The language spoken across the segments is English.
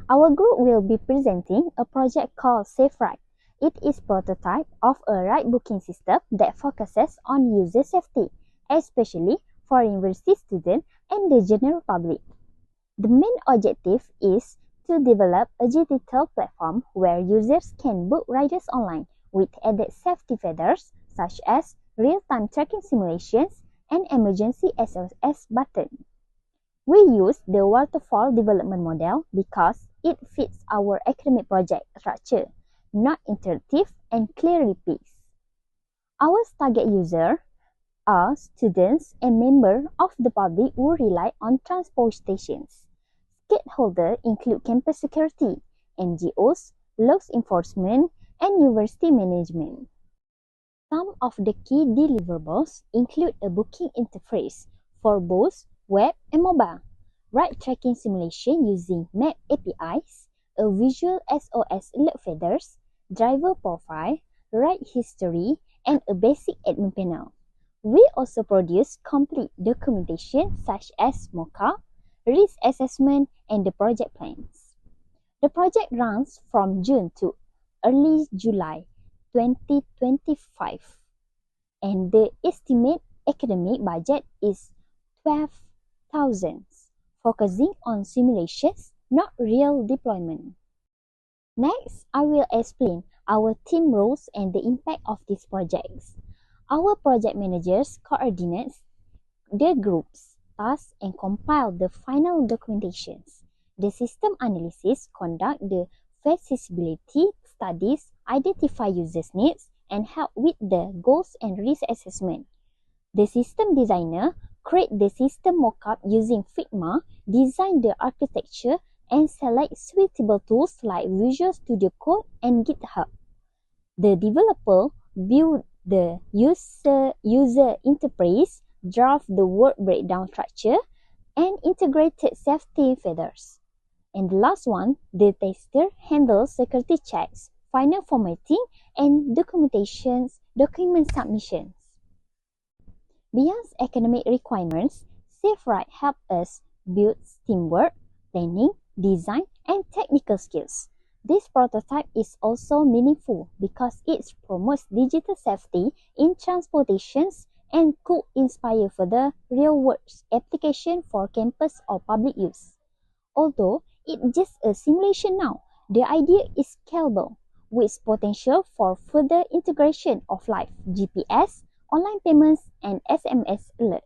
Our group will be presenting a project called SafeRide. It is a prototype of a ride booking system that focuses on user safety, especially for university students and the general public. The main objective is to develop a digital platform where users can book riders online with added safety features such as real-time tracking simulations and emergency SOS button. We use the waterfall development model because it fits our academic project structure, not interactive and clearly paced. Our target users are students and members of the public who rely on transport stations. Stakeholders include campus security, NGOs, law enforcement, and university management. Some of the key deliverables include a booking interface for both web and mobile, ride tracking simulation using map APIs, a visual SOS alert feeders, driver profile, ride history, and a basic admin panel. We also produce complete documentation such as mockup, risk assessment, and the project plans. The project runs from June to early July 2025, and the estimate academic budget is 12,000, focusing on simulations, not real deployment. Next, I will explain our team roles and the impact of these projects. Our project managers coordinate the groups, tasks, and compile the final documentations. The system analysis conduct the feasibility studies, identify users' needs, and help with the goals and risk assessment. The system designer create the system mockup using Figma, design the architecture, and select suitable tools like Visual Studio Code and GitHub. The developer build the user interface, draft the work breakdown structure, and integrated safety features. And the last one, the tester handles security checks, final formatting, and document submissions. Beyond academic requirements, SafeRide helps us build teamwork, planning, design, and technical skills. This prototype is also meaningful because it promotes digital safety in transportations and could inspire further real-world application for campus or public use. Although it's just a simulation now, the idea is scalable, with potential for further integration of live GPS, online payments, and SMS alert.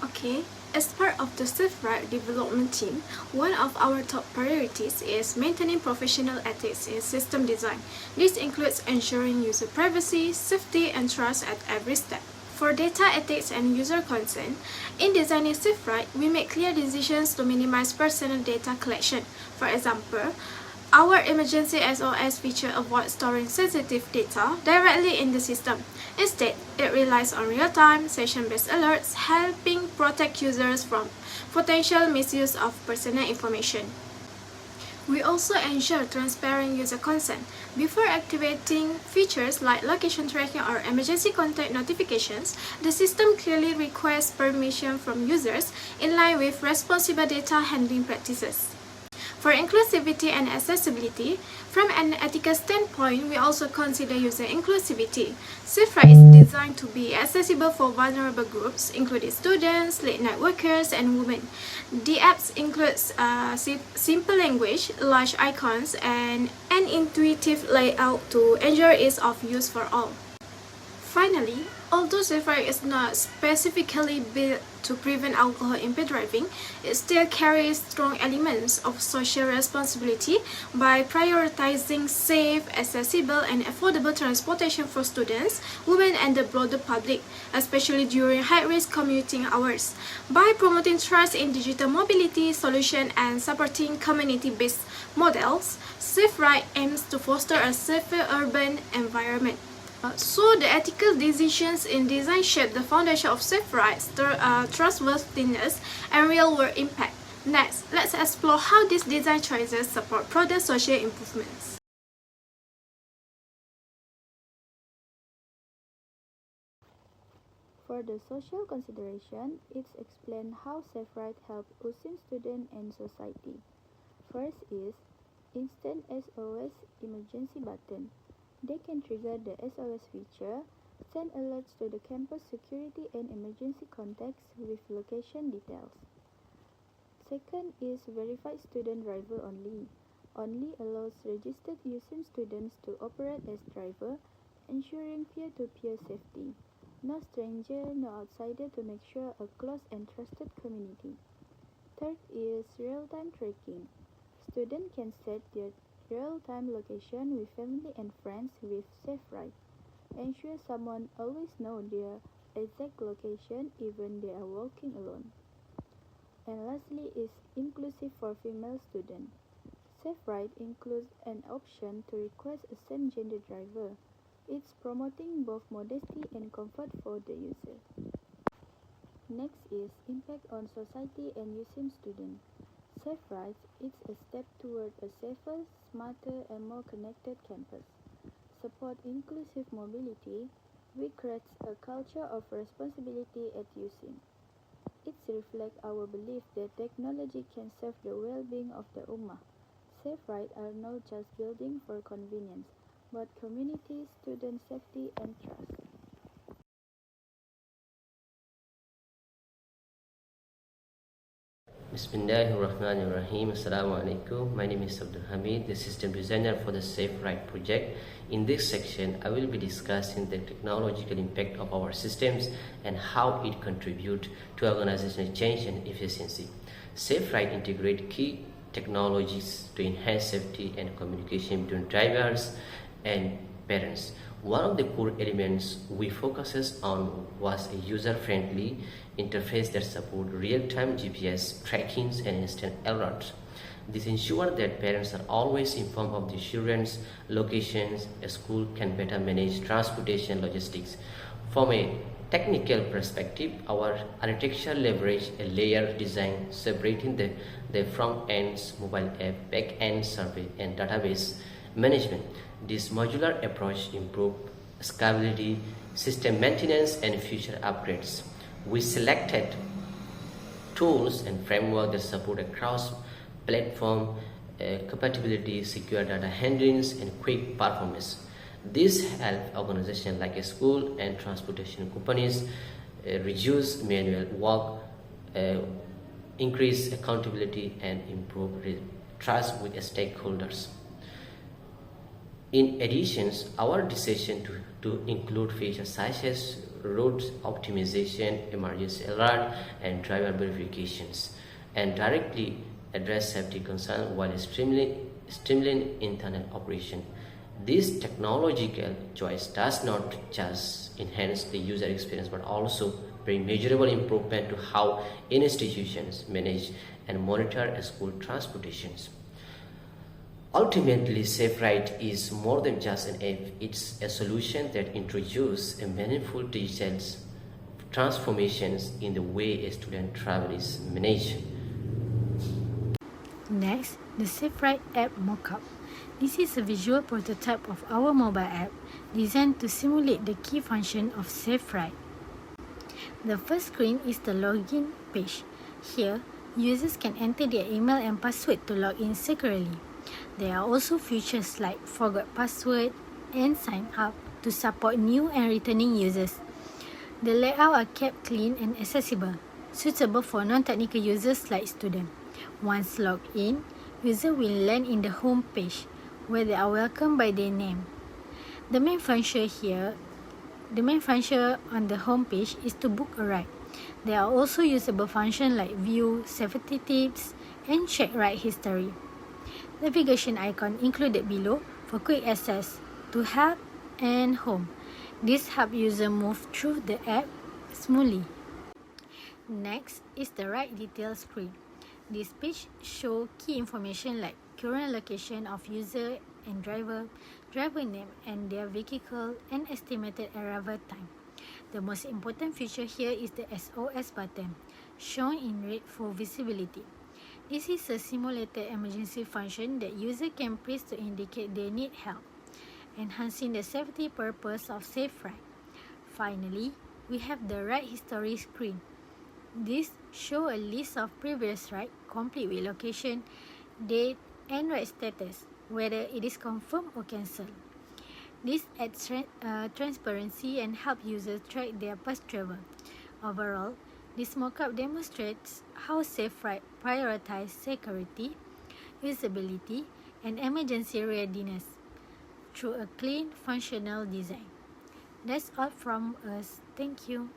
Okay, as part of the SafeRide development team, one of our top priorities is maintaining professional ethics in system design. This includes ensuring user privacy, safety, and trust at every step. For data ethics and user consent, in designing SafeRide, we make clear decisions to minimize personal data collection. For example, our emergency SOS feature avoids storing sensitive data directly in the system. Instead, it relies on real-time, session-based alerts, helping protect users from potential misuse of personal information. We also ensure transparent user consent. Before activating features like location tracking or emergency contact notifications, the system clearly requests permission from users in line with responsible data handling practices. For inclusivity and accessibility, from an ethical standpoint, we also consider user inclusivity. SafeRide is designed to be accessible for vulnerable groups, including students, late-night workers, and women. The apps includes simple language, large icons, and an intuitive layout to ensure ease of use for all. Finally, although SafeRide is not specifically built to prevent alcohol-impaired driving, it still carries strong elements of social responsibility by prioritizing safe, accessible, and affordable transportation for students, women, and the broader public, especially during high-risk commuting hours. By promoting trust in digital mobility solutions and supporting community-based models, SafeRide aims to foster a safer urban environment. So the ethical decisions in design shape the foundation of SafeRide's trustworthiness and real-world impact. Next, let's explore how these design choices support broader social improvements. For the social consideration, it's explained how SafeRide help Muslim student and society. First is instant SOS emergency button. They can trigger the SOS feature, send alerts to the campus security and emergency contacts with location details. Second is verified student driver only. Only allows registered USIM students to operate as driver, ensuring peer-to-peer safety. No stranger, no outsider to make sure a close and trusted community. Third is real-time tracking. Students can set their real-time location with family and friends with SafeRide. Ensure someone always knows their exact location even they are walking alone. And lastly is inclusive for female students. SafeRide includes an option to request a same-gender driver. It's promoting both modesty and comfort for the user. Next is impact on society and USIM students. SafeRide is a step toward a safer, smarter, and more connected campus. Support inclusive mobility. We create a culture of responsibility at USIM. It reflects our belief that technology can serve the well-being of the Ummah. SafeRide are not just building for convenience, but community, student safety, and trust. Bismillahirrahmanirrahim. Assalamualaikum. My name is ABDUL HAMID, the system designer for the SafeRide project. In this section, I will be discussing the technological impact of our systems and how it contributes to organizational change and efficiency. SafeRide integrates key technologies to enhance safety and communication between drivers and parents. One of the core elements we focuses on was a user-friendly interface that supports real-time GPS trackings and instant alerts. This ensures that parents are always informed of the children's locations. A school can better manage transportation logistics. From a technical perspective, our architecture leverages a layered design separating the front end's mobile app, back end survey, and database management. This modular approach improves scalability, system maintenance, and future upgrades. We selected tools and frameworks that support a cross-platform compatibility, secure data handlings, and quick performance. This helps organizations like a school and transportation companies reduce manual work, increase accountability, and improve trust with stakeholders. In addition, our decision to include features such as route optimization, emergency alert, and driver verifications, and directly address safety concerns while streamlining internal operation. This technological choice does not just enhance the user experience but also bring measurable improvement to how institutions manage and monitor school transportations. Ultimately, SafeRide is more than just an app. It's a solution that introduces a meaningful digital transformations in the way a student travel is managed. Next, the SafeRide app mockup. This is a visual prototype of our mobile app designed to simulate the key function of SafeRide. The first screen is the login page. Here, users can enter their email and password to log in securely. There are also features like forgot password and sign up to support new and returning users. The layout are kept clean and accessible, suitable for non-technical users like students. Once logged in, user will land in the home page where they are welcomed by their name. The main function on the home page is to book a ride. There are also usable functions like view safety tips and check ride history. Navigation icon included below for quick access to help and home. This helps users move through the app smoothly. Next is the ride details screen. This page shows key information like current location of user and driver name and their vehicle, and estimated arrival time. The most important feature here is the SOS button, shown in red for visibility. This is a simulated emergency function that users can press to indicate they need help, enhancing the safety purpose of SafeRide. Finally, we have the ride history screen. This shows a list of previous rides, complete with location, date, and ride status, whether it is confirmed or cancelled. This adds transparency and help users track their past travel. Overall, this mockup demonstrates how SafeRide prioritizes security, usability, and emergency readiness through a clean, functional design. That's all from us. Thank you.